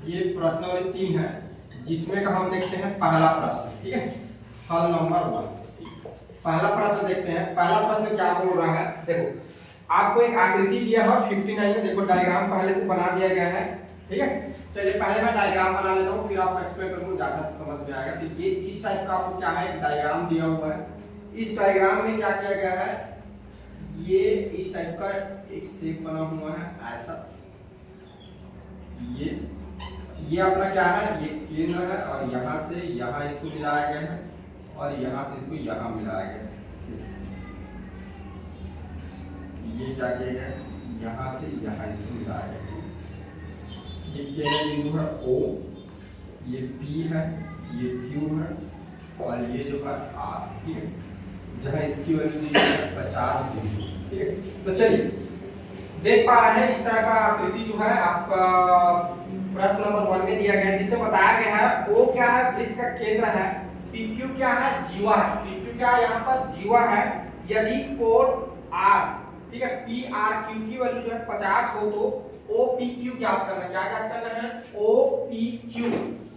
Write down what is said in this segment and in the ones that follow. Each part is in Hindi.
ये प्रश्न नंबर 3 है, जिसमें का हम देखते हैं पहला प्रश्न। ठीक है, हल नंबर 1। पहला प्रश्न देखते हैं। पहला प्रश्न क्या बोल रहा है, देखो आपको एक आकृति दिया है 59 में, देखो डायग्राम पहले से बना दिया गया है। ठीक है, चलिए पहले मैं डायग्राम बना लेता हूँ, फिर आपको एक्सप्लेन करूँगा, ज्यादा समझ में आएगा। तो ये इस टाइप का आपको क्या है, एक डायग्राम दिया हुआ है। इस डायग्राम में क्या किया गया है, ये इस टाइप का एक शेप बना हुआ है ऐसा। ये अपना क्या है, ये केंद्र है, और यहाँ से यहाँ इसको मिलाया गया है, और यहाँ से इसको यहाँ मिलाया गया है। ये क्या किया गया है, यहाँ से यहाँ इसको मिलाया गया है। ये केंद्र बिंदु है O, ये P है, ये Q है, और ये जो है R। ठीक है, जहाँ इसकी वैल्यू दी है 50 बिंदु। ठीक है, तो चलिए देख पा रहे हैं इस तरह का आकृति जो है आपका प्रश्न नंबर 1 में दिया गया है, जिसमें बताया गया है O क्या है, वृत्त का केंद्र है, PQ क्या है, जीवा है। PQ क्या है, यहाँ पर जीवा है। यदि कोण R, ठीक है, PRQ की वैल्यू जो है 50 हो तो OPQ ज्ञात करना। क्या ज्ञात करना है, OPQ।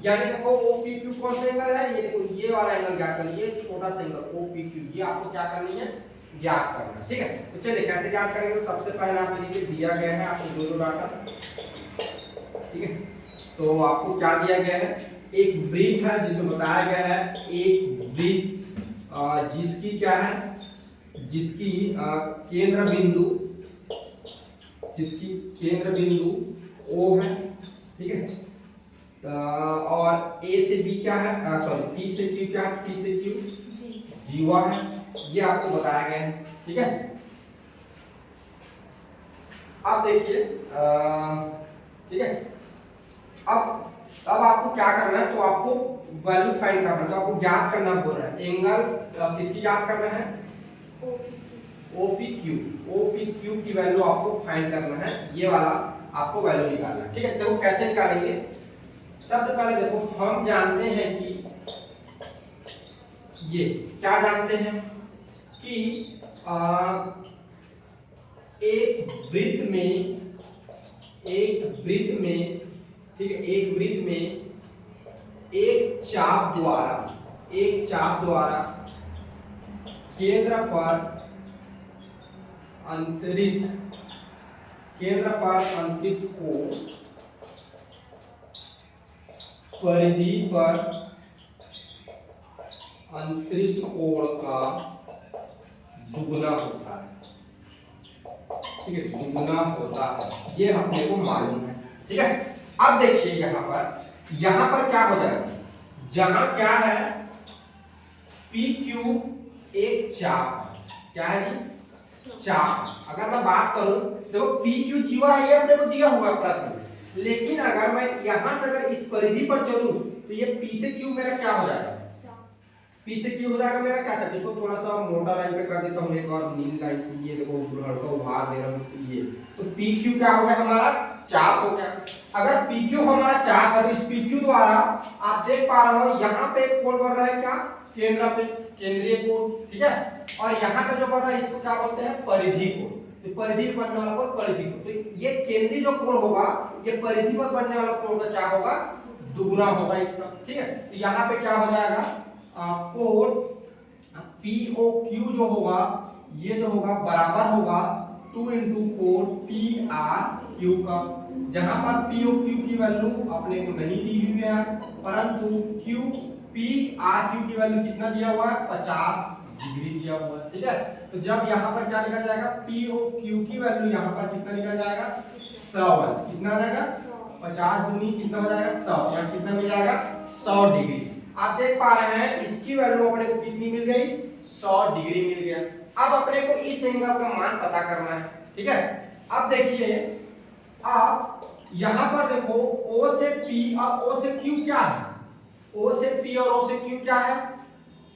यानी देखो OPQ कौन सा एंगल है, ये देखो ये वाला एंगल ज्ञात करना, ये छोटा सा एंगल OPQ, ये आपको क्या करनी है, ज्ञात करना। ठीक है, तो चलिए कैसे ज्ञात करेंगे। तो सबसे पहले आप देखिए दिया गया है आपको दो डाटा। ठीक है, तो आपको क्या दिया गया है, एक वृत्त है जिसमें बताया गया है एक वृत्त जिसकी क्या है, जिसकी केंद्र बिंदु, जिसकी केंद्र बिंदु O है। ठीक है, और A से B क्या है, सॉरी P से Q क्या है, P से Q जीवा है, ये आपको बताया गया है। ठीक है, अब देखिए ठीक है, अब आपको क्या करना है, तो आपको वैल्यू फाइंड करना है, तो आपको ज्ञात करना बोल रहा है एंगल किसकी ज्ञात करना है, OPQ की वैल्यू आपको फाइंड करना है, ये वाला आपको वैल्यू निकालना है। ठीक है, देखो कैसे निकालेंगे। सबसे पहले देखो हम जानते हैं कि ये क्या जानते हैं कि एक वृत्त में, ठीक है, एक वृत्त में एक चाप द्वारा केंद्र पर अंतरित कोण परिधि पर अंतरित कोण का दुगुना होता है। ठीक है, दुगुना होता है, ये अपने को मालूम है। ठीक है, अब देखिए यहाँ पर क्या हो जाएगा, जहां क्या है PQ एक चाप, क्या है जी, चाप। अगर मैं बात करूं, देखो PQ जीवा है, ये अपने को दिया हुआ प्रश्न में, लेकिन अगर मैं यहां से अगर इस परिधि पर चलूं तो ये P से Q मेरा क्या हो जाएगा, P से Q हो जाएगा मेरा क्या था, इसको थोड़ा सा मोटा लाइन पे कर देता हूं, एक और नीली लाइन से, ये देखो हल्का उभार दे रहा हूं ये, तो PQ क्या हो गया, हमारा चाप हो गया। अगर PQ हमारा चाप है तो इस PQ द्वारा आप देख पा रहे हो यहाँ पे एक कोण बन रहा है, क्या, केंद्र पे केंद्रीय कोण। ठीक है, और यहाँ पे जो बन रहा है इसको क्या बोलते हैं, परिधि कोण। तो परिधि पर बनने वाला कोण परिधि कोण, तो ये केंद्रीय जो कोण होगा ये परिधि पर बनने वाला कोण का क्या होगा, दुगुना होगा इसका। ठीक है, तो यहाँ पे क्या हो जाएगा, कोण POQ जो होगा, ये जो होगा बराबर होगा 2 इंटू कोण PRQ का, जहां पर POQ की वैल्यू अपने को नहीं दी हुई है, परंतु PRQ की वैल्यू कितना दिया हुआ है, 50 डिग्री दिया हुआ है। ठीक है, तो जब यहाँ पर क्या निकल जाएगा, POQ की वैल्यू यहाँ पर कितना निकल जाएगा, 100। कितना आ जाएगा, 50 दूनी कितना हो जाएगा, 100। यहाँ कितना मिल जाएगा, 100 डिग्री। आप देख पा रहे हैं इसकी वैल्यू अपने को कितनी मिल गई, 100 डिग्री मिल गया। अब अपने को इस एंगल का मान पता करना है। ठीक है, अब देखिए आप यहां पर देखो O से P और O से Q क्या है, O से P और O से Q क्या है,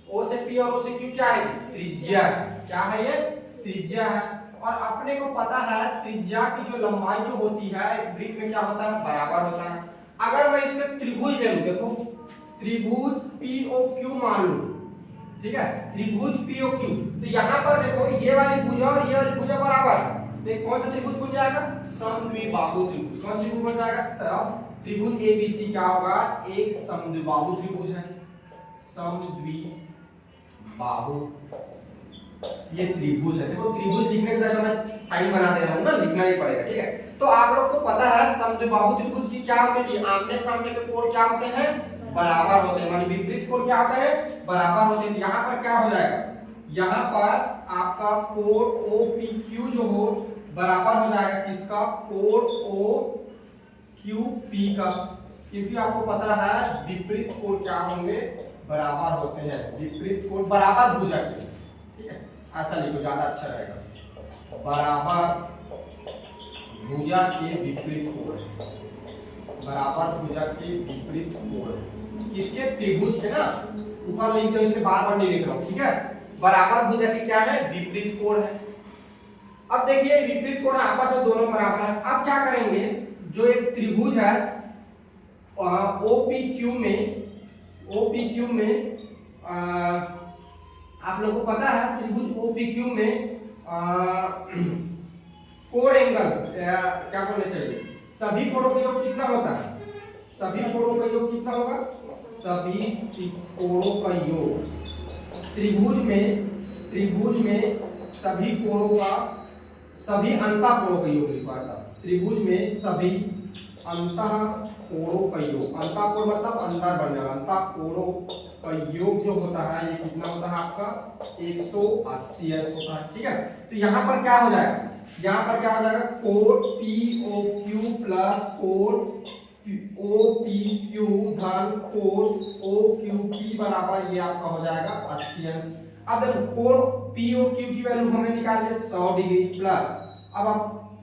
O से P और O से Q क्या है, त्रिज्या। क्या है ये, त्रिज्या है। और अपने को पता है त्रिज्या की जो लंबाई जो होती है एक वृत्त में क्या होता है, बराबर होता है। अगर मैं इसमें त्रिभुज ले लूं, देखो त्रिभुज POQ मान लूं, ठीक है, त्रिभुज POQ, तो यहाँ पर देखो ये वाली भुजा और ये वाली भुजा बराबर है, तो कौन सा त्रिभुज बन जाएगा? समद्विबाहु त्रिभुज। कौन त्रिभुज बन जाएगा? तब त्रिभुज एबीसी क्या होगा? एक समद्विबाहु त्रिभुज है। समद्विबाहु ये त्रिभुज है। देखो त्रिभुज लिखने के लिए मैं साइन बना दे रहा हूं ना, लिखना ही पड़ेगा, ठीक है। तो आप लोग को पता है समद्विबाहु त्रिभुज की क्या होती है? आमने सामने के कोण क्या होते हैं? बराबर होते हैं। माने विपरीत कोण क्या होता है? बराबर होते हैं। यहाँ पर क्या हो जाएगा? यहाँ पर आपका कोण OPQ जो हो बराबर हो जाएगा किसका? कोण OQP का। क्योंकि आपको पता है विपरीत कोण क्या होंगे? बराबर होते हैं। विपरीत कोण बराबर भुजा के, ठीक है, ऐसा लिखो ज्यादा अच्छा रहेगा। बराबर भुजा के विपरीत कोण, बराबर भुजा के विपरीत कोण किसके? त्रिभुज के ना, ऊपर लिख दो, इससे बार बार नहीं लिख रहा हूं, ठीक है। बराबर भुजा की क्या है? विपरीत कोण है। अब देखिए विपरीत कोण आपस में दोनों बराबर है। अब क्या करेंगे? जो एक त्रिभुज है OPQ में आप लोगों को पता है त्रिभुज OPQ में कोण एंगल क्या बोलना चाहिए? सभी कोणों का योग कितना होता है? सभी कोणों का योग कितना होगा? सभी कोणों का योग त्रिभुज में सभी कोणों का, सभी अंतः कोणों का योग लिखो ऐसा। त्रिभुज में सभी अंतः कोणों का योग, अंतः कोण मतलब अंदर बढ़ने वाला, अंतः कोणों का योग जो होता है ये कितना होता है आपका? 180 अंश होता है, ठीक है। तो यहाँ पर क्या हो जाएगा? यहाँ पर क्या हो जाएगा? कोण POQ प्लस कोण OPQ धन कोण OQP बराबर ये आपका हो जाएगा 80 अंश। अब देखो कोण POQ की वैल्यू हमने निकाल लिया 100 डिग्री प्लस, अब आप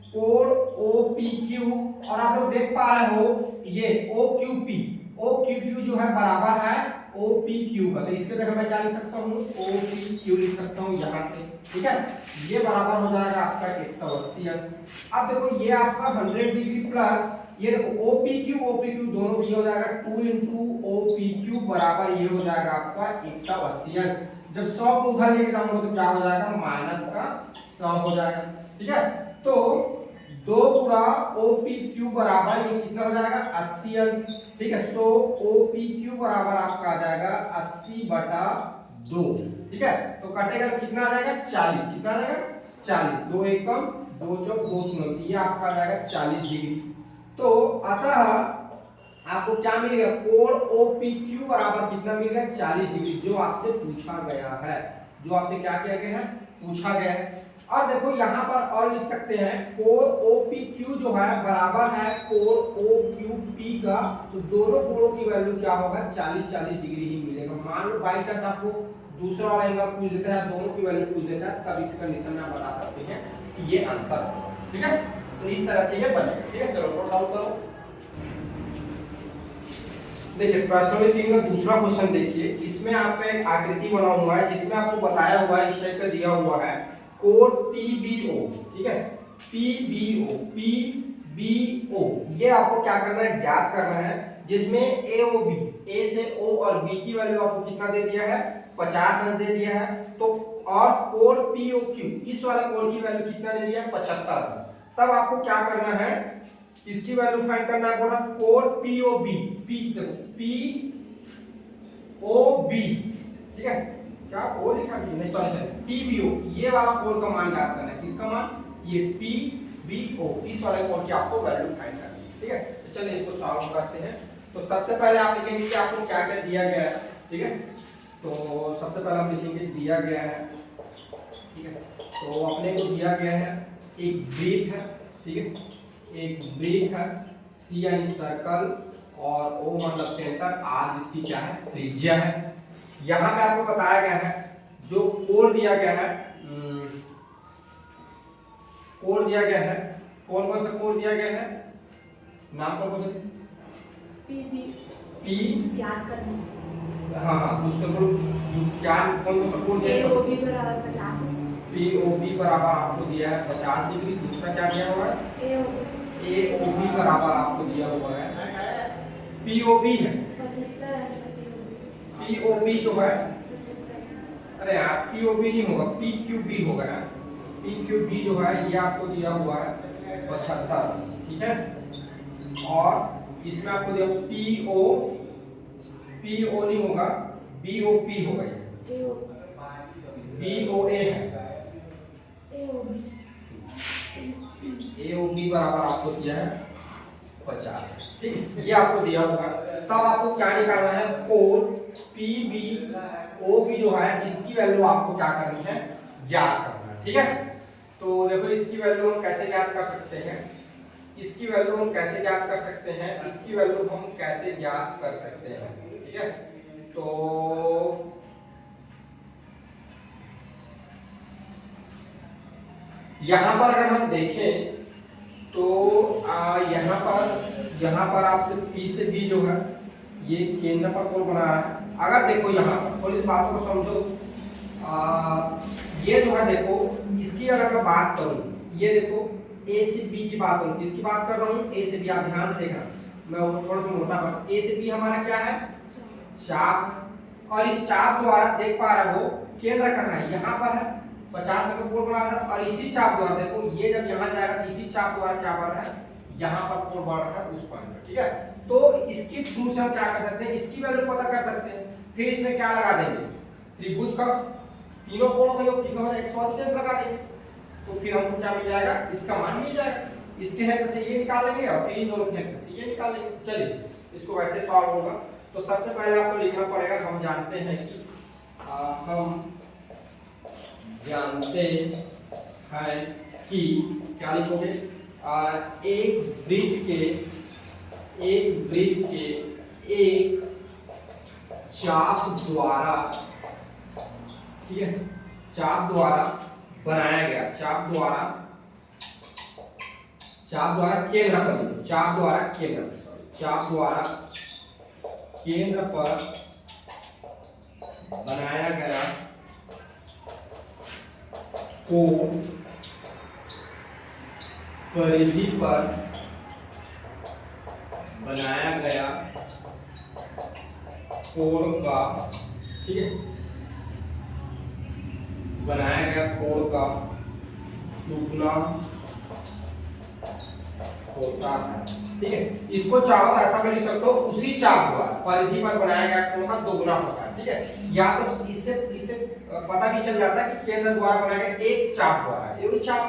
कोण OPQ और आप लोग देख पा रहे हो ये OQP जो है बराबर है OPQ का। तो इसके जगह मैं क्या लिख सकता हूँ? OPQ लिख सकता हूँ यहाँ से, ठीक है। ये बराबर हो जाएगा आपका 180 अंश। अब देखो ये आपका 100 डिग्री प्लस ये देखो OPQ दोनों ये हो जाएगा 2 into OPQ बराबर ये हो जाएगा आपका 180 अंश। जब 100 को उधर लेके जाऊंगा तो क्या हो जाएगा? माइनस का 100 हो जाएगा, ठीक है। तो 2 गुणा OPQ बराबर ये कितना हो जाएगा? 80 अंश, ठीक है। सो OPQ बराबर आपका आ जाएगा 80/2, ठीक है। तो कटेगा तो कितना आ जाएगा? 40। कितना आ जाएगा? 40। 2 एकम 2 चौक 2 शून्य, ये आपका आ जाएगा 40 डिग्री। तो अतः आपको क्या मिल गया? कोण OPQ बराबर कितना मिल गया? 40 डिग्री, जो आपसे पूछा गया है, जो आपसे क्या किया गया है? पूछा गया है। और देखो यहाँ पर और लिख सकते हैं कोण OPQ जो है बराबर है कोण OQP का। तो दोनों कोणों की वैल्यू क्या होगा? 40 डिग्री ही मिलेगा। मान लो बाई चांस आपको दूसरा वाला एंगल पूछ देता है, दोनों की वैल्यू पूछ देता है, तब इस कंडीशन में आप बता सकते हैं कि ये आंसर है, ठीक है। तो इस तरह से ये बनेगा, ठीक है। चलो नोट डाउन करो। देखिए प्रश्न 3 का दूसरा क्वेश्चन देखिए, इसमें आपका एक आकृति बना हुआ है जिसमें आपको बताया हुआ है, इस टाइप का दिया हुआ है कोण PBO, ठीक है। PBO ये आपको क्या करना है? ज्ञात करना है। जिसमें AOB, A से O और B की वैल्यू आपको कितना दे दिया है? 50 अंश दे दिया है। तो और कोण POQ इस वाले कोण की वैल्यू कितना दे दिया है? 75 अंश। तब आपको क्या करना है? इसकी वैल्यू फाइंड करना है। बोला कोण POB, POB, ठीक है। क्या ओ लिखा भी नहीं, सॉरी PBO, ये वाला कोण का मान ज्ञात करना है। किसका मान? ये PBO, इस वाले कोण की आपको वैल्यू फाइंड करनी है, ठीक है। तो चलिए इसको सॉल्व करते हैं। तो सबसे पहले आप लिखेंगे कि आपको क्या क्या दिया गया है, ठीक है। तो सबसे पहले हम लिखेंगे दिया गया है, ठीक है। तो अपने को दिया गया है एक वृत्त है, ठीक है। एक वृत्त है, C यानी सर्कल और O मतलब सेंटर, R जिसकी क्या है? त्रिज्या है। यहाँ पे आपको बताया गया है जो कोण दिया गया है, कोण दिया गया है, कौन कौन सा कोण दिया गया है? नाम कौन कौन सा? P ज्ञात करना। हाँ दूसरा कोण क्या? कौन कौन सा कोण दिया है? AOB बराबर 50 POB बराबर आपको दिया है 50 डिग्री। दूसरा क्या दिया हुआ है? AOB बराबर आपको दिया हुआ है, POB है 75 है। POB जो है, 75। अरे यार POB नहीं होगा, PQB होगा यार। पी क्यू बी जो है ये आपको दिया हुआ है 75, ठीक है। और इसमें आपको दिया पी ओ नहीं होगा, बी ओ पी होगा, ये बी ओ ए है, ए ओ बी बराबर आपको दिया है 50, ठीक है। ये आपको दिया होगा। तब आपको क्या निकालना है, कोण पी बी ओ बी जो है इसकी वैल्यू आपको क्या करनी है, ज्ञात करना है, ठीक है। तो देखो इसकी वैल्यू हम कैसे ज्ञात कर सकते हैं, इसकी वैल्यू हम कैसे ज्ञात कर सकते हैं, इसकी वैल्यू हम कैसे ज्ञात कर सकते हैं, ठीक है। तो यहां पर अगर हम देखें तो यहाँ पर आपसे P से B जो है ये केंद्र पर कोण बना रहा है। अगर देखो यहाँ पर थोड़ी इस बात को समझो, ये जो है देखो इसकी अगर मैं बात करूं, ये देखो A से B की बात करूं, किसकी बात कर रहा हूँ, A से B, आप ध्यान से देखना, मैं थोड़ा सा मोटा कर, A से B हमारा क्या है, चाप, और इस चाप द्वारा देख पा रहे हो केंद्र कहाँ है, यहाँ पर है, 50 का कोण बना रहा है। और इसी चाप द्वारा देखो ये जब यहाँ जाएगा तो इसी चाप द्वारा क्या बन रहा है, यहाँ पर कोण बन रहा है उस पॉइंट पर, ठीक है। तो इसकी थ्रू से हम क्या कर सकते हैं, इसकी वैल्यू पता कर सकते हैं। फिर इसमें क्या लगा देंगे, त्रिभुज का तीनों कोणों का योग, तीनों में 180 लगा देंगे, तो फिर हमको क्या मिल जाएगा, इसका मान मिल जाएगा। इसके हेल्प से ये निकालेंगे और फिर इन दोनों के हेल्प से ये निकालेंगे। चलिए इसको वैसे सॉल्व होगा। तो सबसे पहले आपको लिखना पड़ेगा, हम जानते हैं कि क्या लिखोगे, एक वृत्त के एक चाप द्वारा, ठीक है, चाप द्वारा बनाया गया, चाप द्वारा केंद्र पर, चाप द्वारा केंद्र पर बनाया गया कोण परिधि पर बनाया गया कोण का, ठीक है, बनाया गया कोण का दुगना होता है, ठीक है। इसको चाहो ऐसा भी लिख सकते हो, उसी चाप द्वारा परिधि पर बनाया गया कोण का दोगुना होता है, ठीक है। या तो इससे पता भी चल जाता है कि केंद्र द्वारा बनाया गया एक चाप द्वारा, यही चाप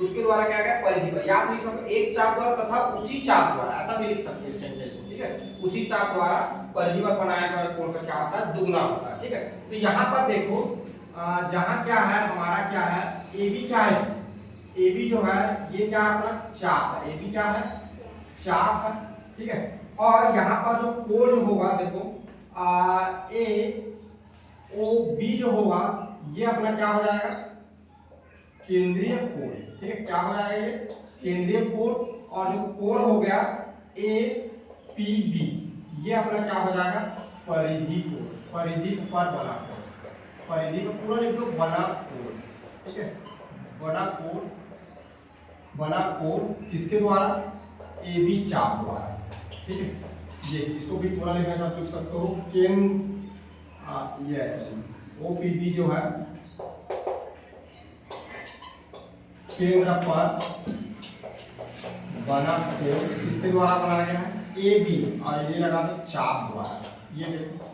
उसके द्वारा क्या गया परिधि पर, या तो लिख सकते एक चाप द्वारा तथा उसी चाप द्वारा, ऐसा भी लिख सकते हैं सेंटेंस में, ठीक है। उसी चाप द्वारा परिधि पर बनाया गया कोण का क्या होता है, दुगुना होता है, ठीक है। तो यहाँ पर देखो जहां क्या है, हमारा क्या है, AB क्या है, AB जो है ये क्या है, अपना चाप है, AB क्या है, चाप है, ठीक है। और यहाँ पर जो कोण होगा देखो AOB जो होगा ये अपना क्या हो जाएगा, केंद्रीय कोण, ठीक है, क्या हो जाएगा ये केंद्रीय कोण। और जो कोण हो गया APB ये अपना क्या हो जाएगा, परिधि कोण, परिधि पर बना कोण, परिधि पर पूरा लिख दो, बना कोण, ठीक है, बना कोण किसके द्वारा, AB चाप द्वारा, ठीक है। ये इसको भी पूरा लिखना चाहते हो लिख सकते हो, ये ऐसे OPB जो है केंद्र पर बना कोण किसके द्वारा बनाया गया है, AB, और ये लगा दो चाप द्वारा, ये देखो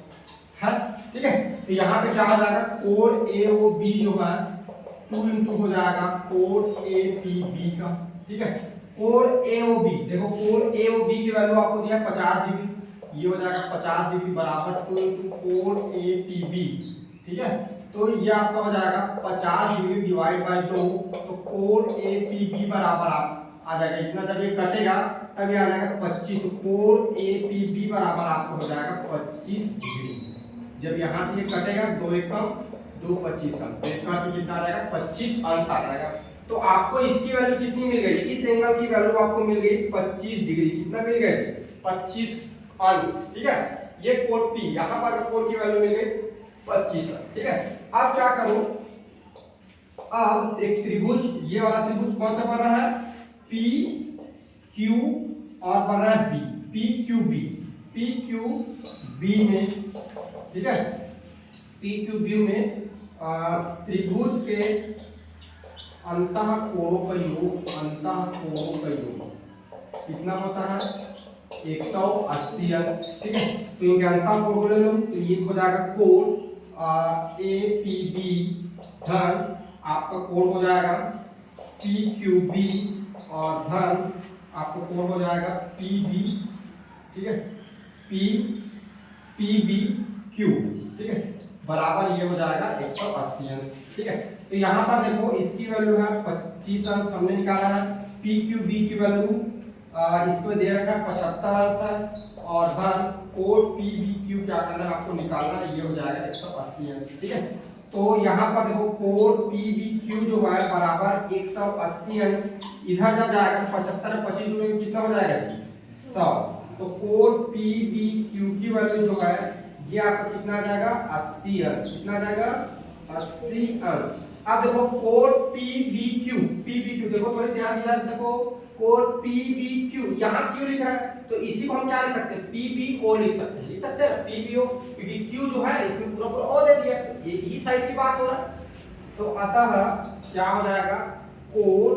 है, ठीक है। तो यहाँ पे क्या हो जाएगा, कोण AOB जो है 2 इंटू हो जाएगा कोण APB का, ठीक है। कोण AOB देखो, कोण AOB की वैल्यू आपको दिया 50 डिग्री, ये हो जाएगा 50 डिग्री बराबर 2 इंटू कोण APB, ठीक है। तो ये आपका हो जाएगा 50 डिग्री डिवाइड बाय 2, तो कोण APB बराबर आप आ जाएगा इतना, जब ये कटेगा तब ये आ जाएगा 25, तो कोण APB बराबर आपको हो जाएगा 25 डिग्री। जब यहाँ से ये कटेगा 2 एकम 2 25 अंश, तो इसका कितना आ जाएगा 25 अंश आ जाएगा। तो आपको इसकी वैल्यू कितनी मिल गई, इस एंगल की वैल्यू आपको मिल गई 25 डिग्री, कितना मिल गई 25 अंश, ठीक है। ये कोण P, यहाँ पर कोण की वैल्यू मिल गई 25 अंश, ठीक है। अब क्या करूं, अब एक त्रिभुज, ये वाला त्रिभुज कौन सा बन रहा है, PQ और बन रहा है B, PQB में, ठीक है। PQB में त्रिभुज के अंतः कोणों का योग, अंतः कोणों का योग कितना होता है 180 अंश। ठीक है, तो इनके अंतः कोण को ले लो तो ये हो जाएगा कोण APB धन आपका कोण हो जाएगा PQB और धन आपका कोण हो जाएगा PB। ठीक है, PBQ। ठीक है, बराबर ये हो जाएगा 180 अंश। ठीक है, तो यहाँ पर देखो इसकी वैल्यू है 25 अंश हमने निकाला है, PQB की वैल्यू इसमें दे रखा है 75 अंश है और धन कोण PBQ क्या करना है आपको निकालना है, ये हो जाएगा 180 अंश। ठीक है, तो यहाँ पर देखो कोण PBQ जो है बराबर 180 अंश, इधर जब जाएगा 75 25 जोड़ेंगे कितना हो जाएगा 100, तो कोण PBQ की वैल्यू जो है ये आपका कितना आ जाएगा 80 अंश। कितना आ जाएगा 80 अंश। अब देखो कोण PBQ देखो थोड़ी ध्यान इधर देखो, कोण PBQ यहाँ क्यों लिख रहा है तो इसी को हम क्या लिख सकते हैं PBO लिख सकते हैं, लिख सकते हैं ना PBO, क्योंकि Q जो है इसमें पूरा पूरा O दे दिया, ये ही साइड की बात हो रहा है। तो अतः क्या हो जाएगा कोण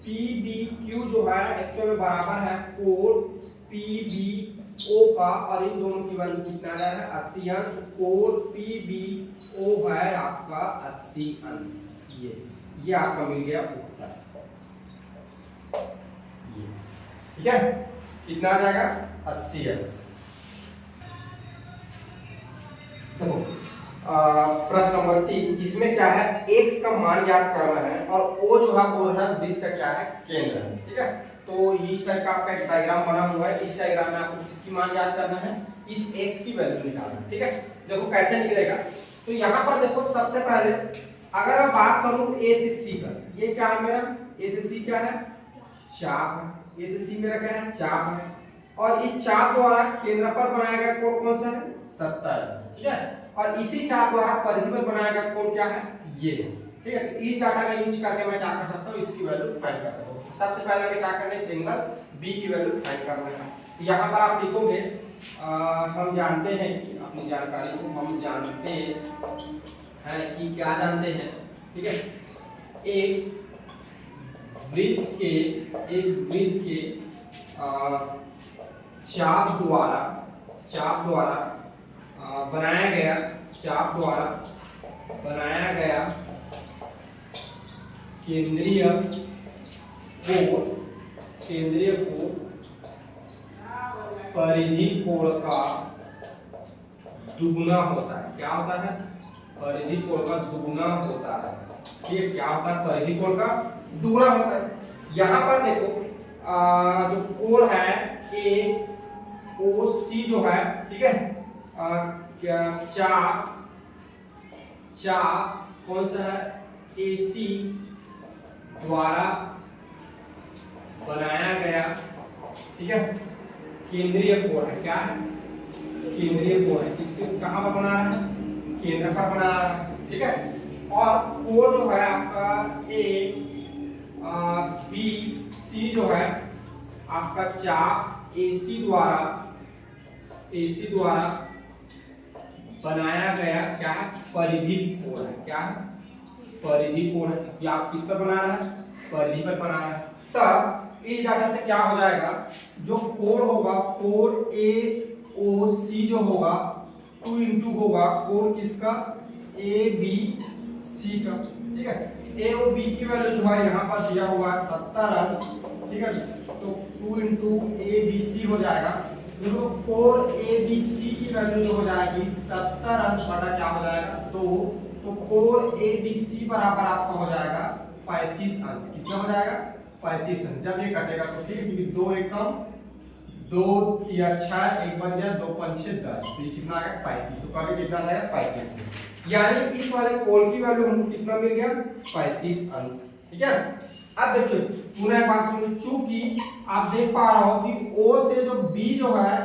PBQ जो है एक्चुअल में बराबर है कोण PBO का, और इन दोनों की वैल्यू कितना आ जाएगा 80 अंश। कोण PBO है आपका 80 अंश। ये आपका मिल गया उत्तर। ठीक है, कितना आ जाएगा 80 अंश। देखो प्रश्न नंबर 3 जिसमें क्या है x का मान याद करना है और o जो है वो है वृत्त का क्या है केंद्र है। ठीक है, तो इस टाइप का आपका एक डायग्राम बना हुआ है, इस डायग्राम में आपको किसकी मान याद करना है, इस x की वैल्यू निकालना है। ठीक है, देखो कैसे निकलेगा, तो यहाँ पर देखो सबसे पहले अगर मैं बात करूं a से c का, ये क्या है मेरा a से c क्या है चाप है, a से c मेरा क्या है चाप है, और इस चाप द्वारा केंद्र पर बनाया गया कोण कौन सा है 70। ठीक है, और इसी चाप द्वारा परिधि पर बनाया गया कोण क्या है ये। ठीक है, तो इस डाटा का यूज करके मैं क्या कर सकता हूँ इसकी वैल्यू फाइंड कर सकता हूँ। सबसे पहले हमें क्या करना है इस एंगल B की वैल्यू फाइंड करना है। तो यहाँ पर आप लिखोगे हम जानते हैं कि अपनी जानकारी को हम जानते हैं कि क्या जानते हैं। ठीक है, एक वृत्त के चाप द्वारा बनाया गया केंद्रीय कोण परिधि कोण का दुगुना होता है। क्या होता है परिधि कोण का दुगुना होता है। ठीक, क्या होता है परिधि कोण का दुगुना होता है। यहाँ पर देखो जो कोण है AOC जो है, ठीक है, चाप कौन सा है AC द्वारा बनाया गया, ठीक है, केंद्रीय कोण है। क्या है केंद्रीय कोण है, किसके कहां पर बना रहा है केंद्र पर बना रहा है। ठीक है, और कोण जो है आपका ABC जो है आपका चाप AC द्वारा बनाया गया क्या है परिधि कोण है। क्या है परिधि कोण है, ये आप किस पर बना रहा है परिधि पर बना रहा है। तब इस डाटा से क्या हो जाएगा जो कोण होगा कोण AOC जो होगा 2 इंटू होगा कोण किसका ABC का। ठीक है, A और B की वैल्यू जो है यहाँ पर दिया हुआ है 70 अंश। ठीक है, तो 2 इंटू ABC हो जाएगा, तो कोण ABC की वैल्यू जो हो जाएगी 70 अंश बटा क्या हो जाएगा 2, तो कोण ABC बराबर आपका हो जाएगा 35 अंश। कितना हो जाएगा 35 अंश। जब ये कटेगा तो ठीक है, क्योंकि 2 एकम 2 या 6 एक बन गया 2 पंचे 10, तो ये कितना आएगा 35, तो कभी कितना आएगा 35 अंश। यानी इस वाले कोण की वैल्यू हमको कितना मिल गया 35 अंश। ठीक है, अब देखिए पुनः एक बात सुनिए, चूंकि आप देख पा रहे हो कि O से जो B जो है,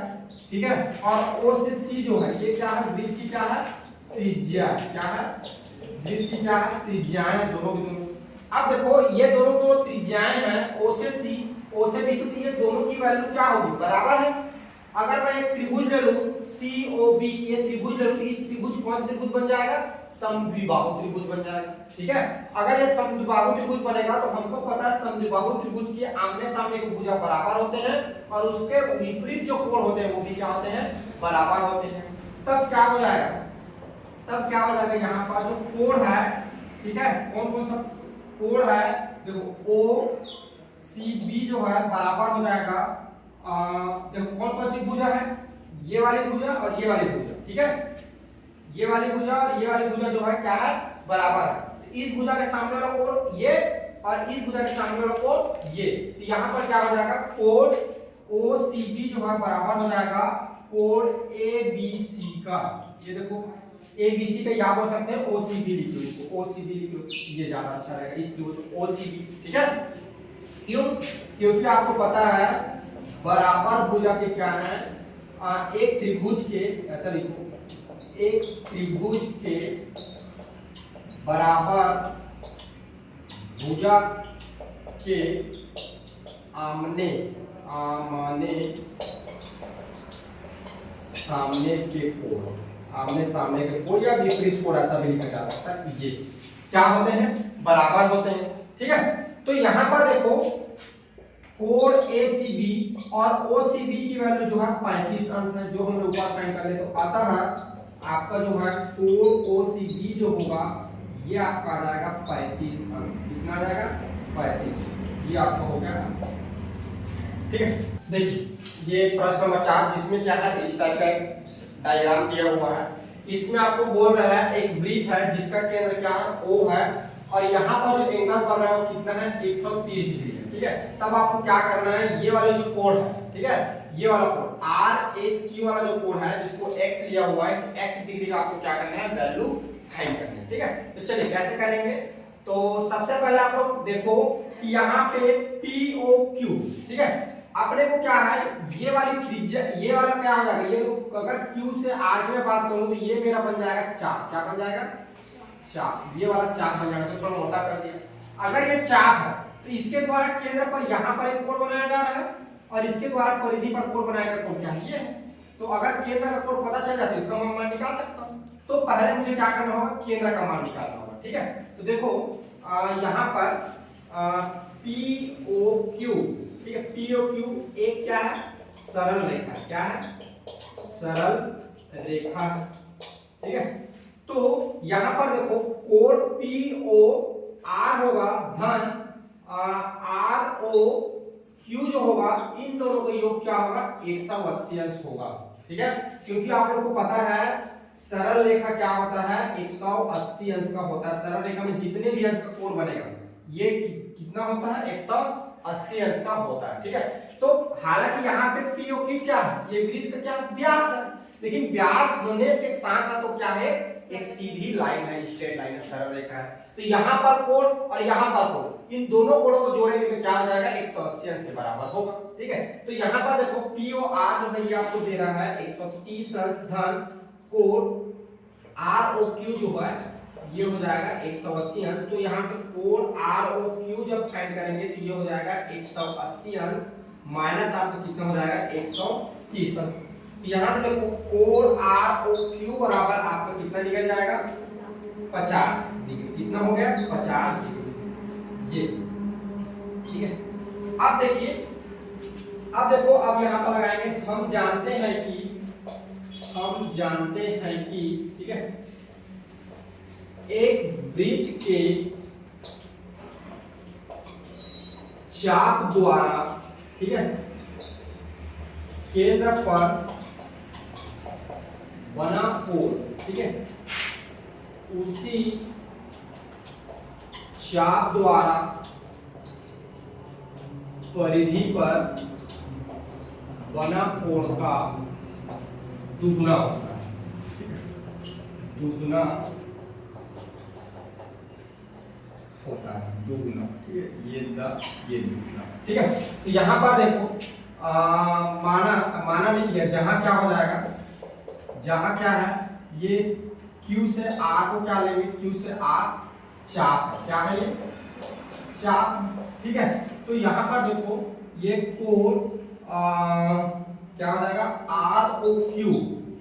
ठीक है, और O से C जो है ये क्या है वृत्त की क्या है त्रिज्या। क्या है वृत्त की क्या है त्रिज्याएं हैं दोनों की दोनों। अब देखो ये दोनों त्रिज्याएं हैं O से C O से B, तो ये दोनों की वैल्यू क्या होगी बराबर है। अगर मैं एक त्रिभुज ले लूं COB ये त्रिभुज ले लूं तो इस त्रिभुज कौन सा त्रिभुज बन जाएगा? समद्विबाहु त्रिभुज बन जाएगा। ठीक है, अगर ये समद्विबाहु त्रिभुज बनेगा तो हमको पता है समद्विबाहु त्रिभुज के आमने सामने के भुजा बराबर होते हैं और उसके विपरीत जो कोण होते हैं वो भी क्या होते हैं? बराबर होते हैं। तब क्या हो जाएगा? तब क्या हो जाएगा? यहाँ पर जो कोण है, ठीक है, कौन कौन सा कोण है? देखो OCB जो है बराबर हो जाएगा, देखो कौन कौन सी भुजा है? ये वाली भुजा और ये वाली भुजा। ठीक है, ये वाली भुजा और ये वाली भुजा जो है क्या है? बराबर है। इस भुजा के सामने वाला कोण ये और इस भुजा के सामने वाला कोण ये, तो यहाँ पर क्या हो जाएगा? कोण OCB जो है बराबर हो जाएगा कोण ABC का। ये देखो ABC पे या बोल सकते हैं OCB लिख लो, इसको OCB लिख लो, ये ज्यादा अच्छा रहेगा। इस त्रिभुज OCB, ठीक है, क्यों? क्योंकि आपको पता है बराबर भुजा के क्या है? एक त्रिभुज के, ऐसा लिखो, एक त्रिभुज के बराबर भुजा के आमने सामने के कोण, आमने सामने के कोण या विपरीत कोण ऐसा भी लिखा जा सकता है, ये क्या होते हैं? बराबर होते हैं। ठीक है, तो यहां पर देखो कोण ACB और OCB की वैल्यू जो है 35 अंश है, जो हमने ऊपर फाइंड कर ले तो आता है आपका जो है कोण OCB जो होगा ये आपका आ जाएगा 35 अंश। कितना आ जाएगा? 35 अंश। ये आपका हो गया आंसर। ठीक है, देखिए ये प्रश्न नंबर 4 जिसमें क्या है? इस टाइप का डायग्राम दिया हुआ है। इसमें आपको बोल रहा है एक वृत्त है जिसका केंद्र क्या है? O है और यहाँ पर जो एंगल बन रहा है वो कितना है? 130 डिग्री है। ठीक है, तब आपको क्या करना है? ये वाले जो कोण है, ठीक है, ये वाला कोण RSQ वाला जो कोण है जिसको x लिया हुआ है, इस x डिग्री का आपको क्या करना है? वैल्यू फाइंड करनी है। ठीक है, तो चलिए कैसे करेंगे? तो सबसे पहले आप लोग देखो कि यहाँ पे POQ, ठीक है, अपने को क्या है? ये वाली त्रिज्या, ये वाला क्या हो जाएगा? ये अगर Q से R में बात करूं तो ये मेरा बन जाएगा 4। क्या बन जाएगा? 4। ये वाला 4 बन जाएगा, तो थोड़ा मोटा कर दिया। अगर ये 4 है तो इसके द्वारा केंद्र पर यहाँ पर एक कोण बनाया जा रहा है और इसके द्वारा परिधि पर कोण बनाया गया कोण क्या है? ये है। तो अगर केंद्र का कोण पता चल जाए तो इसका मान निकाल सकता हूँ। तो पहले मुझे क्या करना होगा? केंद्र का मान निकालना होगा। ठीक है, तो देखो यहाँ पर POQ, ठीक है, POQ एक क्या है? सरल रेखा। क्या है? सरल रेखा। ठीक है, तो यहाँ पर देखो कोण POR होगा धन ROQ जो होगा, इन दोनों का योग क्या होगा? 180 अंश होगा। ठीक है, क्योंकि आप लोगों को पता है सरल रेखा क्या होता है? 180 अंश का होता है। सरल रेखा में जितने भी अंश का कोण बनेगा ये कितना होता है? 180 अंश का होता है। ठीक है, तो हालांकि यहाँ पे POQ क्या है? ये वृत्त का क्या व्यास है, लेकिन व्यास होने के साथ साथ तो क्या है? एक सीधी लाइन है, स्ट्रेट लाइन है, सरल रेखा है। तो यहाँ पर कोण और यहाँ पर कोण, इन दोनों कोणों को जोड़ेंगे तो क्या हो जाएगा? 180 अंश के बराबर होगा। ठीक है, तो यहाँ पर देखो POR जो है ये आपको दे रहा है 130 अंश धन कोण ROQ जो है ये हो जाएगा 180 अंश। तो यहाँ से कोण ROQ जब फाइंड करेंगे तो ये हो जाएगा 180 अंश माइनस आपको कितना हो जाएगा? 130 अंश। यहाँ से देखो कोण ROQ बराबर आपका कितना निकल जाएगा? 50 डिग्री। कितना हो गया? 50 डिग्री। ये ठीक है, अब देखिए, अब देखो, अब यहाँ पर लगाएंगे। हम जानते हैं कि ठीक है, एक वृत्त के चाप द्वारा, ठीक है, केंद्र पर बना कोण, ठीक है, उसी चाप द्वारा परिधि पर बना कोण का दुगुना होता है। दुगुना होता है, दुगुना। ठीक है, ये दुगुना। ठीक है, तो यहाँ पर देखो माना नहीं है, जहां क्या हो जाएगा? जहां क्या है? ये Q से R को क्या लेंगे? Q से R चाप है। क्या है ये? चाप। ठीक है, तो यहाँ पर देखो ये कोण क्या हो जाएगा? ROQ,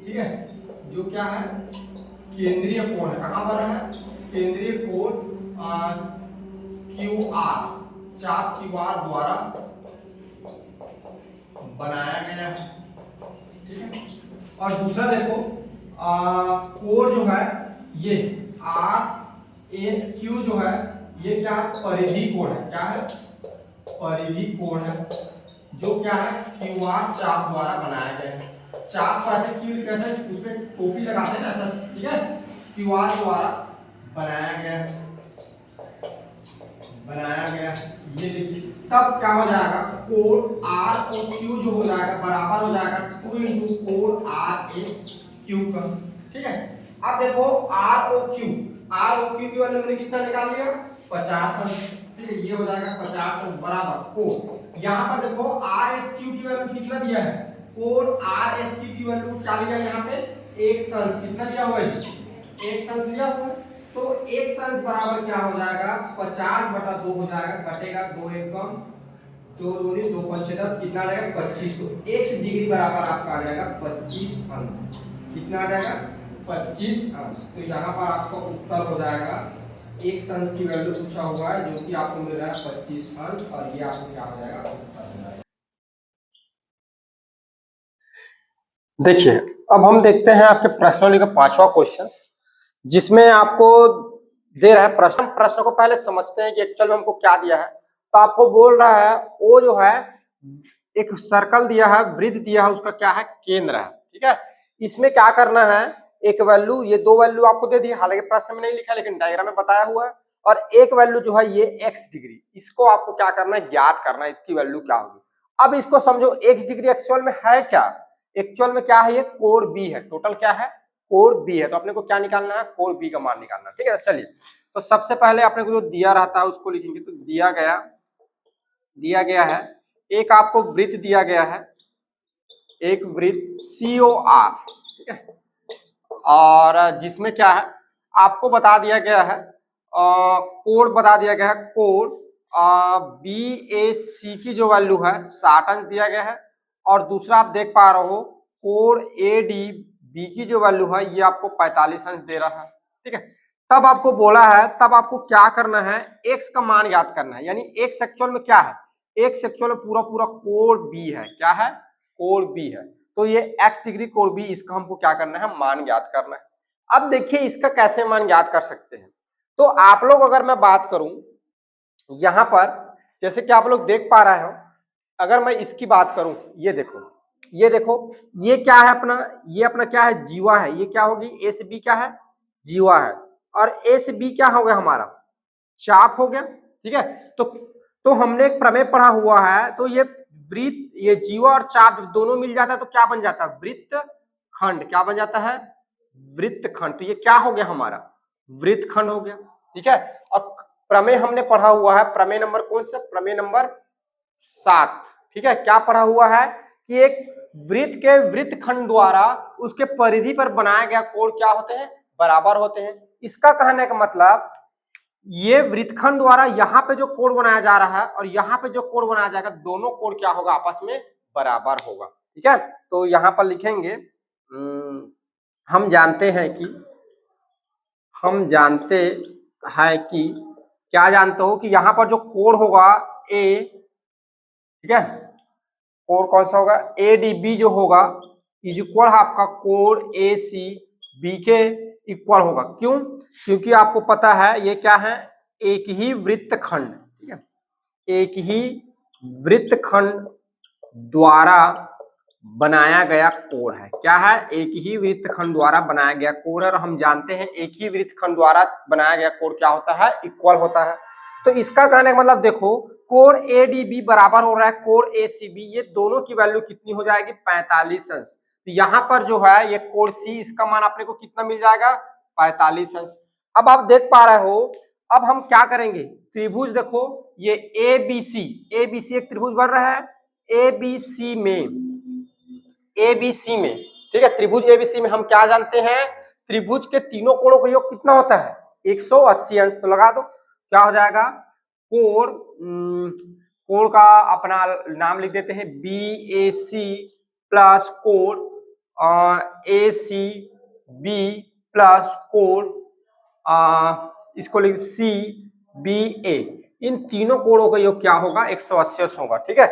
ठीक है, जो क्या है केंद्रीय कोण है, कहां पर है केंद्रीय कोण क्यू आर, चाप क्यू आर द्वारा बनाया गया है। ठीक है, और दूसरा देखो कोण जो है ये आर एस क्यू जो है ये क्या है परिधि कोण है, क्या है परिधि कोण है, जो क्या है क्यू आर चाप द्वारा बनाया गया है। चाप को ऐसे क्यू कैसे उसपे टोपी लगाते हैं ना ऐसा, ठीक है, क्यू आर द्वारा बनाया गया है, बनाया गया। ये देखिए तब क्या हो जाएगा कोण आर और क्यू जो हो जाएगा बराबर हो जाएगा 2 इंटू कोण आर एस क्यू का। ठीक है, अब देखो आर ओ क्यू की वैल्यू मैंने कितना निकाल लिया 50 अंश। ठीक है, ये हो जाएगा 50 अंश बराबर कोण, यहाँ पर देखो आर एस क्यू की वैल्यू कितना दिया है, कोण आर एस क्यू की वैल्यू क्या लिया यहाँ पे 1 अंश, कितना दिया हुआ है 1 अंश लिया हुआ है। तो 1 अंश बराबर क्या हो जाएगा 50/2 हो जाएगा, कटेगा 2 एकम 2 दूनी 2 पंचे 10, कितना आ जाएगा 25। तो x डिग्री बराबर आपका आ जाएगा 25 अंश, कितना आ जाएगा 25 अंश। तो यहाँ पर आपका उत्तर हो जाएगा 1 अंश की वैल्यू पूछा हुआ है जो कि आपको मिल रहा है 25 अंश, और ये आपको क्या हो जाएगा उत्तर हो जाएगा। देखिए अब हम देखते हैं आपके प्रश्नावली का 5वां क्वेश्चन, जिसमें आपको दे रहा है प्रश्न को पहले समझते हैं कि एक्चुअल में हमको क्या दिया है। तो आपको बोल रहा है ओ जो है एक सर्कल दिया है, वृत्त दिया है, उसका क्या है केंद्र है। ठीक है, इसमें क्या करना है एक वैल्यू, ये 2 वैल्यू आपको दे दी, हालांकि प्रश्न में नहीं लिखा लेकिन डायग्राम में बताया हुआ है, और एक वैल्यू जो है ये x डिग्री, इसको आपको क्या करना है ज्ञात करना है इसकी वैल्यू क्या होगी। अब इसको समझो x डिग्री एक्चुअल में है क्या, एक्चुअल में क्या है ये कोण b है, टोटल क्या है कोण b है, तो अपने को क्या निकालना है कोण b का मान निकालना है। ठीक है, चलिए तो सबसे पहले अपने को जो दिया रहता है उसको लिखेंगे। तो दिया गया है एक आपको वृत्त दिया गया है, एक वृत्त COR, ठीक है, और जिसमें क्या है आपको बता दिया गया है कोण बता दिया गया है, कोण BAC की जो वैल्यू है 60 अंश दिया गया है, और दूसरा आप देख पा रहे हो कोण ADB की जो वैल्यू है ये आपको 45 अंश दे रहा है। ठीक है, तब आपको बोला है, तब आपको क्या करना है x का मान ज्ञात करना है, यानी x एक्चुअल में क्या है, x एक्चुअल में पूरा कोण B है, क्या है कोण B है, तो ये x डिग्री कोण B, इसका हमको क्या करना है मान ज्ञात करना है। अब देखिए इसका कैसे मान ज्ञात कर सकते हैं। तो आप लोग अगर मैं बात करूं यहां पर, जैसे कि आप लोग देख पा रहे हो, अगर मैं इसकी बात करूं, ये देखो ये क्या है अपना, ये अपना क्या है जीवा है, ये क्या होगी SB क्या है जीवा है, और SB क्या हो गया हमारा चाप हो गया। ठीक है, तो हमने एक प्रमेय पढ़ा हुआ है, तो ये वृत्त, ये जीवा और चाप दोनों मिल जाता है तो क्या बन जाता है वृत्त खंड, क्या बन जाता है वृत्त खंड। तो ये क्या हो गया हमारा वृत्त खंड हो गया। ठीक है, और प्रमेय हमने पढ़ा हुआ है, प्रमेय नंबर कौन सा, प्रमेय नंबर 7। ठीक है, क्या पढ़ा हुआ है कि एक वृत्त के वृत्त खंड द्वारा उसके परिधि पर बनाया गया कोण क्या होते हैं बराबर होते हैं। इसका कहने का मतलब ये वृत्तखंड द्वारा यहाँ पे जो कोण बनाया जा रहा है और यहाँ पे जो कोण बनाया जाएगा, दोनों कोण क्या होगा आपस में बराबर होगा। ठीक है, तो यहाँ पर लिखेंगे हम जानते हैं कि क्या जानते हो कि यहाँ पर जो कोण होगा A, ठीक है, कोण कौन सा होगा ADB जो होगा इज इक्वल आपका कोण ACB के इक्वल होगा। क्यों, क्योंकि आपको पता है ये क्या है एक ही वृत्तखंड, ठीक है, एक ही वृत्तखंड द्वारा बनाया गया कोण है, क्या है एक ही वृत्तखंड द्वारा बनाया गया कोण है, और हम जानते हैं एक ही वृत्तखंड द्वारा बनाया गया कोण क्या होता है इक्वल होता है। तो इसका कहने का मतलब देखो कोण ADB बराबर हो रहा है कोण ACB, ये दोनों की वैल्यू कितनी हो जाएगी 45 अंश। तो यहाँ पर जो है ये कोण C, इसका मान अपने को कितना मिल जाएगा 45 अंश। अब आप देख पा रहे हो, अब हम क्या करेंगे त्रिभुज देखो ये ABC एक त्रिभुज बन रहा है ABC में, ठीक है, त्रिभुज ABC में हम क्या जानते हैं त्रिभुज के तीनों कोणों का योग कितना होता है 180 अंश। तो लगा दो क्या हो जाएगा कोण का अपना नाम लिख देते हैं BAC प्लस कोण ए सी बी प्लस कोण इसको लिख सी बी ए, इन तीनों कोणों का योग क्या होगा 180 होगा। ठीक है,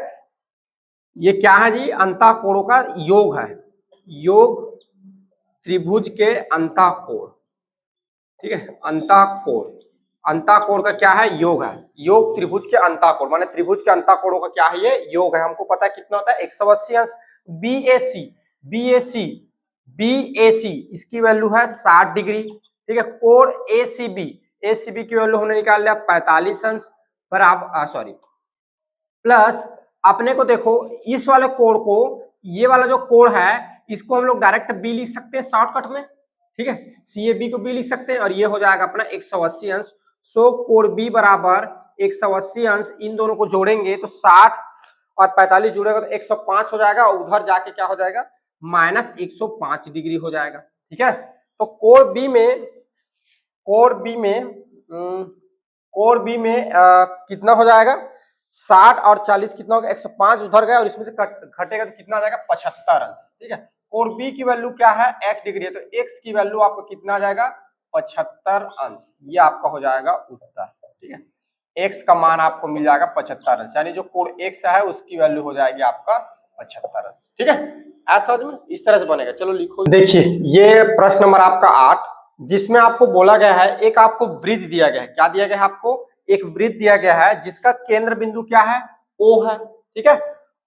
ये क्या है जी, अंतः कोणों का योग है, योग त्रिभुज के अंतः कोण। ठीक है, अंतः कोण, अंतः कोण का क्या है, योग है, योग त्रिभुज के अंतः कोण, माने त्रिभुज के अंतः कोणों का क्या है, ये योग है। हमको पता है कितना होता है 180 अंश। बी ए सी, बी ए सी, बी ए सी इसकी वैल्यू है 60 डिग्री। ठीक है, कोण ए सी बी, ए सी बी की वैल्यू हमने निकाल लिया 45 अंश बराबर, सॉरी प्लस अपने को देखो इस वाले कोण को, ये वाला जो कोण है इसको हम लोग डायरेक्ट बी लिख सकते हैं शॉर्टकट में। ठीक है, सी ए बी को बी लिख सकते हैं और ये हो जाएगा अपना 180 अंश। सो कोण बी बराबर 180 अंश, इन दोनों को जोड़ेंगे तो 60 और 45 जुड़ेगा तो 105 हो जाएगा, और उधर जाके क्या हो जाएगा माइनस 105 डिग्री हो जाएगा। ठीक है, तो कोण बी में, कोण बी में कोण बी में कितना हो जाएगा 60 और 40 कितना होगा 105 उधर गया और इसमें से घटेगा तो कितना आ जाएगा 75 अंश। ठीक है, कोण बी की वैल्यू क्या है x डिग्री है, तो x की वैल्यू आपको कितना आ जाएगा 75 अंश, ये आपका हो जाएगा उत्तर। ठीक है, x का मान आपको मिल जाएगा 75 अंश, यानी जो कोण x है उसकी वैल्यू हो जाएगी आपका 75 अंश। ठीक है, ऐसा समझ में इस तरह से बनेगा। चलो लिखो, देखिए ये प्रश्न नंबर आपका 8, जिसमें आपको बोला गया है, एक आपको वृत्त दिया गया है, क्या दिया गया है आपको, एक वृत्त दिया गया है जिसका केंद्र बिंदु क्या है O है। ठीक है,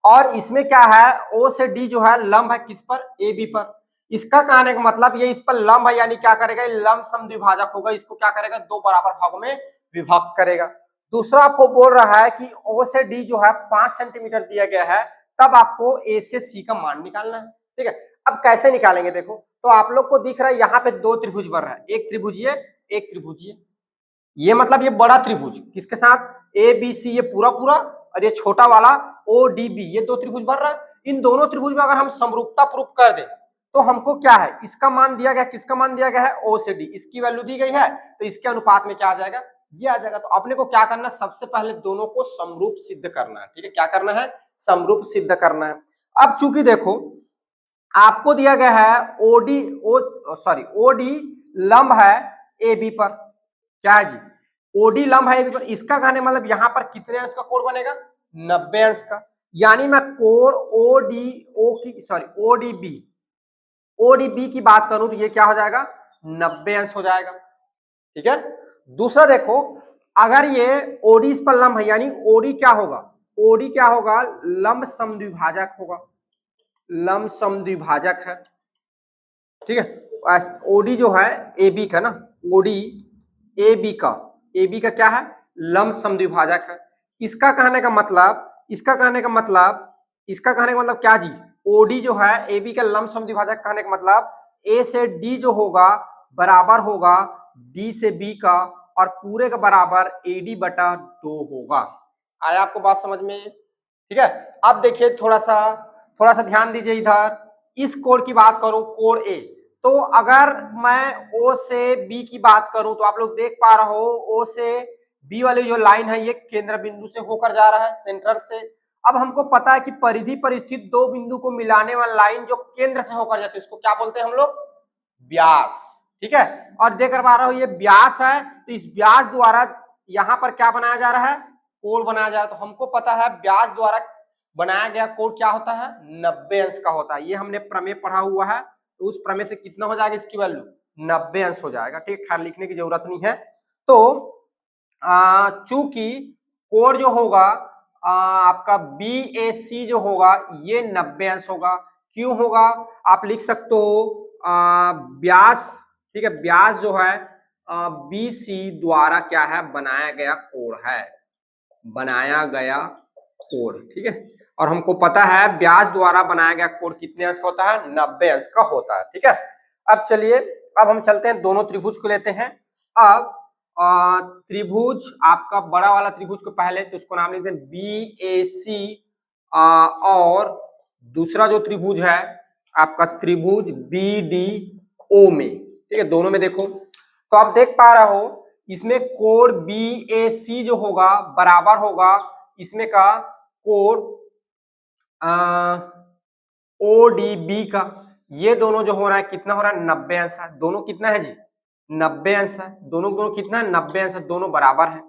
और इसमें क्या है O से D जो है लंब है किस पर, AB पर। इसका कहने का मतलब ये इस पर लंब है, यानी क्या करेगा लंब समद्विभाजक होगा, इसको क्या करेगा दो बराबर भागों में विभक्त करेगा। दूसरा आपको बोल रहा है कि O से D जो है 5 सेंटीमीटर दिया गया है, तब आपको A से C का मान निकालना है। ठीक है, अब कैसे निकालेंगे देखो, तो आप लोग को दिख रहा है यहाँ पे दो त्रिभुज बन रहा है, एक त्रिभुजीय एक त्रिभुजीय, ये मतलब ये बड़ा त्रिभुज किसके साथ ए बी सी, ये पूरा पूरा, और ये छोटा वाला ओ डी बी, ये दो त्रिभुज बन रहा है। इन दोनों त्रिभुज में अगर हम समरूपता प्रूफ कर दें तो हमको क्या है, इसका मान दिया गया, किसका मान दिया गया है ओ से डी, इसकी वैल्यू दी गई है, तो इसके अनुपात में क्या आ जाएगा, ये आ जाएगा। तो अपने को क्या करना है, सबसे पहले दोनों को समरूप सिद्ध करना है। ठीक है, क्या करना है, समरूप सिद्ध करना है। अब चूंकि देखो आपको दिया गया है ओडी ओडी लंब है ए बी पर, क्या है जी ओडी लंब है ए बी पर, इसका कहने मतलब यहां पर कितने अंश का कोण बनेगा 90 अंश का, यानी मैं कोण ओडीबी की बात करूं तो ये क्या हो जाएगा 90 अंश हो जाएगा। ठीक है, दूसरा देखो अगर ये ओडी इस पर लंब है, यानी ओडी क्या होगा, ओडी क्या होगा लंब समद्विभाजक होगा, लंब समद्विभाजक है। ठीक है, ओडी जो है ए बी का ना, ओडी ए बी का क्या है लंब समद्विभाजक है। इसका कहने का मतलब क्या जी, ओडी जो है ए बी का लंब समद्विभाजक, कहने का मतलब ए से डी जो होगा बराबर होगा डी से बी का, और पूरे का बराबर AD बटा 2 होगा। आया आपको बात समझ में? ठीक है, अब देखिए थोड़ा सा ध्यान दीजिए इधर, इस कोण की बात करूं कोण ए, तो अगर मैं O से B की बात करूं तो आप लोग देख पा रहे हो O से B वाली जो लाइन है ये केंद्र बिंदु से होकर जा रहा है, सेंटर से। अब हमको पता है कि परिधि पर स्थित दो बिंदु को मिलाने वाला लाइन जो केंद्र से होकर जाती है उसको क्या बोलते हैं हम लोग, व्यास। ठीक है, और देख पा रहा हो ये व्यास है, तो इस व्यास द्वारा यहाँ पर क्या बनाया जा रहा है, कोण बनाया जा रहा है। तो हमको पता है व्यास द्वारा बनाया गया कोण क्या होता है 90 अंश का होता है, ये हमने प्रमेय पढ़ा हुआ है, तो उस प्रमेय से कितना हो जाएगा इसकी वैल्यू 90 अंश हो जाएगा। ठीक है, खैर लिखने की जरूरत नहीं है। तो चूंकि कोण जो होगा आपका BAC जो होगा ये 90 अंश होगा, क्यों होगा आप लिख सकते हो व्यास। ठीक है, व्यास जो है BC द्वारा क्या है बनाया गया कोण है, ठीक है, और हमको पता है व्यास द्वारा बनाया गया कोण कितने अंश का होता है 90 अंश का होता है। ठीक है, अब चलिए अब हम चलते हैं दोनों त्रिभुज को लेते हैं। अब त्रिभुज आपका बड़ा वाला त्रिभुज को पहले तो उसको नाम लेते हैं BAC, और दूसरा जो त्रिभुज है आपका त्रिभुज BDO में। ठीक है, दोनों में देखो तो आप देख पा रहे हो इसमें कोण BAC जो होगा बराबर होगा इसमें का कोण ODB का, ये दोनों जो हो रहा है कितना हो रहा है 90 अंश है, दोनों कितना है जी 90 अंश है, दोनों दोनों कितना है 90 अंश है, दोनों बराबर है।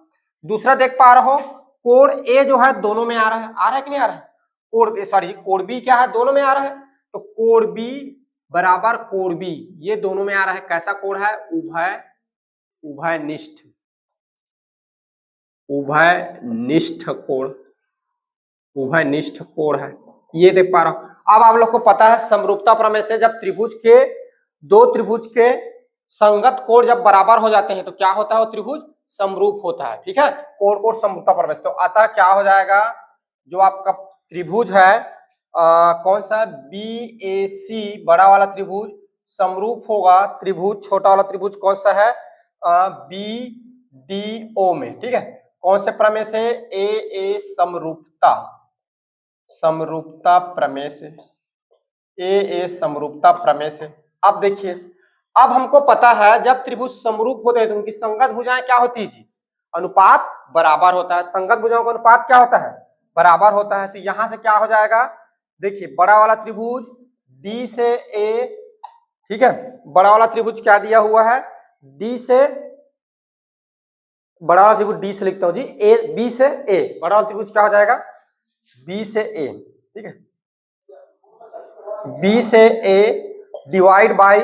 दूसरा देख पा रहे हो कोण ए जो है दोनों में आ रहा है कि नहीं आ रहा है, कोण सॉरी कोण बी क्या है दोनों में आ रहा है, तो कोण बी बराबर कोण बी ये दोनों में आ रहा है। कैसा कोण है उभय उभयनिष्ठ उभयनिष्ठ कोण उभयनिष्ठ कोण है, ये देख पा रहा हूं। अब आप लोग को पता है समरूपता प्रमेय से जब त्रिभुज के दो त्रिभुज के संगत कोण जब बराबर हो जाते हैं तो क्या होता है वो त्रिभुज समरूप होता है। ठीक है, कोण कोण समरूपता प्रमेय से। तो अतः क्या हो जाएगा जो आपका त्रिभुज है कौन सा बी ए सी बड़ा वाला त्रिभुज समरूप होगा त्रिभुज छोटा वाला त्रिभुज कौन सा है बी डी ओ में। ठीक है, कौन से प्रमेय से ए समरूपता समरूपता प्रमेय से ए समरूपता प्रमेय से। अब देखिए अब हमको पता है जब त्रिभुज समरूप होते हैं तो उनकी संगत भुजाएं क्या होती है जी अनुपात बराबर होता है। संगत भुजाओं का अनुपात क्या होता है बराबर होता है। तो यहां से क्या हो जाएगा देखिए बड़ा वाला त्रिभुज डी से ए, ठीक है बड़ा वाला त्रिभुज क्या दिया हुआ है डी से, बड़ा वाला त्रिभुज डी से लिखता हूं जी ए बी से ए, बड़ा वाला त्रिभुज क्या हो जाएगा बी से ए। ठीक है, बी से ए डिवाइड बाई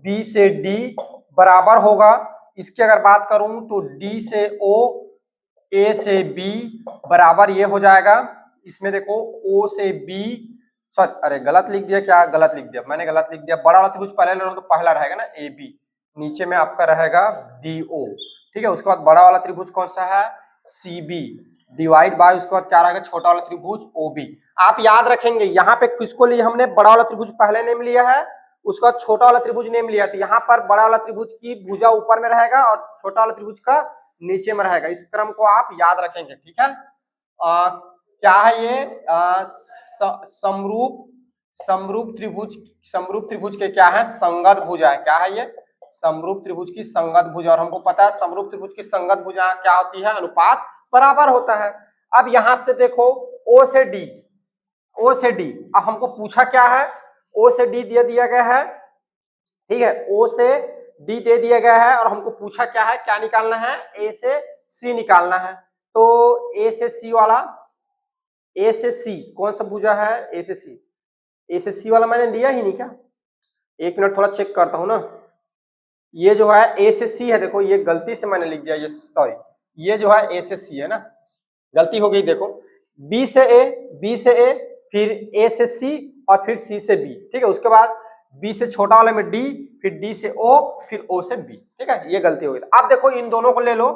बी से डी बराबर होगा, इसकी अगर बात करूं तो डी से ओ ए से बी बराबर ये हो जाएगा। इसमें देखो ओ से बी सॉरी अरे गलत लिख दिया, क्या गलत लिख दिया मैंने, गलत लिख दिया। बड़ा वाला त्रिभुज पहले ले रहा हूं तो पहला रहेगा ना ए बी, नीचे में आपका रहेगा डी ओ। ठीक है, उसके बाद बड़ा वाला त्रिभुज कौन सा है सी बी डिवाइड बाय उसके बाद क्या रहेगा छोटा वाला त्रिभुज ओ बी। आप याद रखेंगे यहाँ पे किसको लिए हमने बड़ा वाला त्रिभुज पहले नेम लिया है उसका छोटा वाला त्रिभुज नेम लिया, तो यहाँ पर बड़ा वाला त्रिभुज की भुजा ऊपर में रहेगा और छोटा वाला त्रिभुज का नीचे में रहेगा। इस क्रम को आप याद रखेंगे। ठीक है, क्या है ये समरूप त्रिभुज के क्या है संगत भुजा है। क्या है ये समरूप त्रिभुज की संगत भुजा, और हमको पता है समरूप त्रिभुज की संगत भुजा क्या होती है अनुपात बराबर होता है। अब यहां से देखो ओ से डी अब हमको पूछा क्या है ओ से डी दे दिया गया है। ठीक है, ओ से डी दे दिया गया है और हमको पूछा क्या है क्या निकालना है ए से सी निकालना है। तो ए से सी वाला ए से सी कौन सा भुजा है ए से सी वाला मैंने लिया ही नहीं क्या, एक मिनट थोड़ा चेक करता हूं ना। ये जो है ए से सी है, देखो ये गलती से मैंने लिख दिया ये सॉरी, ये जो है ए से सी है ना, गलती हो गई। देखो बी से ए फिर ए से सी और फिर सी से बी। ठीक है, उसके बाद बी से छोटा वाले में डी फिर डी से ओ फिर ओ से बी। ठीक है, ये गलती हो गई। अब देखो इन दोनों को ले लो,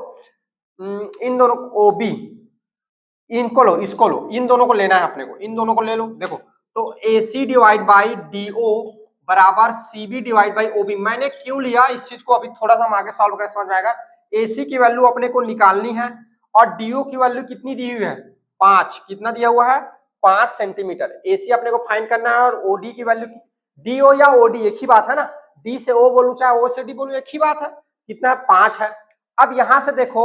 इन दोनों ओ बी इनको लो इसको लो, इन दोनों को लेना है अपने को, इन दोनों को ले लो। देखो तो A C divide by D O बराबर C B divide by O B. मैंने क्यों लिया इस चीज को अभी थोड़ा सा हम आगे सॉल्व करके समझ में आएगा। ए सी की वैल्यू अपने को निकालनी है और डीओ की वैल्यू कितनी दी हुई है 5, कितना दिया हुआ है 5 सेंटीमीटर। एसी अपने को फाइंड करना है और ओडी की वैल्यू डीओ या ओडी एक ही बात है ना, डी से ओ बोलूं चाहे ओ से डी बोलूं एक ही बात है, कितना 5 है। अब यहां से देखो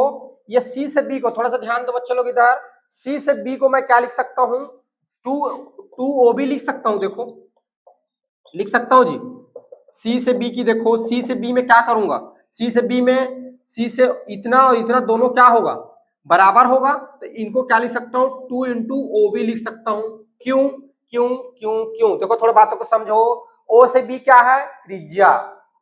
ये सी से बी को थोड़ा सा ध्यान दो बच्चे लोग, इधर सी से बी को मैं क्या लिख सकता हूं 2 ओ बी लिख सकता हूं। देखो लिख सकता हूं जी सी से बी की, देखो सी से बी में क्या करूंगा सी से बी में सी से इतना और इतना दोनों क्या होगा बराबर होगा, तो इनको क्या लिख सकता हूँ 2 इंटू ओ बी लिख सकता हूँ। क्यों क्यों क्यों क्यों, देखो थोड़ा बातों को समझो। ओ से बी क्या है त्रिज्या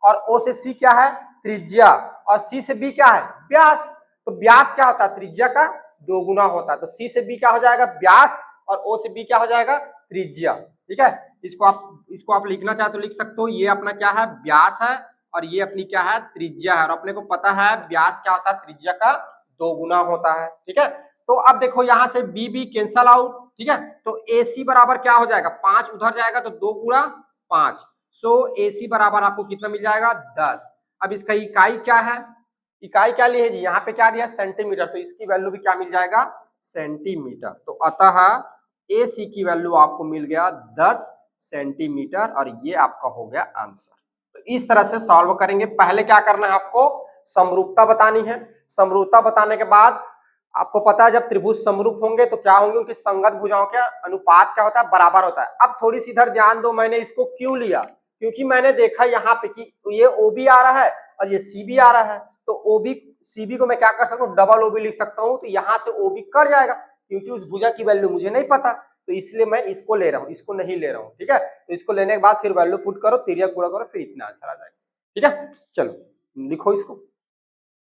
और ओ से सी क्या है त्रिज्या और सी से बी क्या है व्यास। तो व्यास क्या होता है त्रिज्या का 2 गुना होता है, तो सी से बी क्या हो जाएगा व्यास और ओ से बी क्या हो जाएगा त्रिज्या। ठीक है, इसको आप लिखना चाहे तो लिख सकते हो, ये अपना क्या है व्यास है और ये अपनी क्या है त्रिज्या है, और अपने को पता है व्यास क्या होता है त्रिज्या का 2 गुना होता है। ठीक है, तो अब देखो यहां से बी बी कैंसल आउट। ठीक है, तो ए सी बराबर क्या हो जाएगा 5 उधर जाएगा तो 2 गुणा 5, सो ए सी बराबर आपको कितना मिल जाएगा 10। अब इसका इकाई क्या है, इकाई क्या ली है जी यहाँ पे क्या दिया सेंटीमीटर, तो इसकी वैल्यू भी क्या मिल जाएगा सेंटीमीटर। तो अतः ए सी की वैल्यू आपको मिल गया 10 सेंटीमीटर और ये आपका हो गया आंसर। तो इस तरह से सॉल्व करेंगे। पहले क्या करना है आपको समरूपता बतानी है, समरूपता बताने के बाद आपको पता है जब त्रिभुज समरूप होंगे तो क्या होंगे उनकी संगत भुजाओं का अनुपात क्या होता है बराबर होता है। अब थोड़ी सी इधर ध्यान दो, मैंने इसको क्यों लिया क्योंकि मैंने देखा यहाँ पे कि ये OB आ रहा है और ये CB आ रहा है, तो OB CB को मैं क्या कर सकता हूँ, डबल OB लिख सकता हूँ, तो यहाँ से OB कट जाएगा क्योंकि उस भुजा की वैल्यू मुझे नहीं पता, तो इसलिए मैं इसको ले रहा हूँ, इसको नहीं ले रहा हूँ। ठीक है, तो इसको लेने के बाद फिर वैल्यू पुट करो, तिर्यक गुणा करो, फिर इतना आंसर आ जाएगा। ठीक है, चलो लिखो इसको।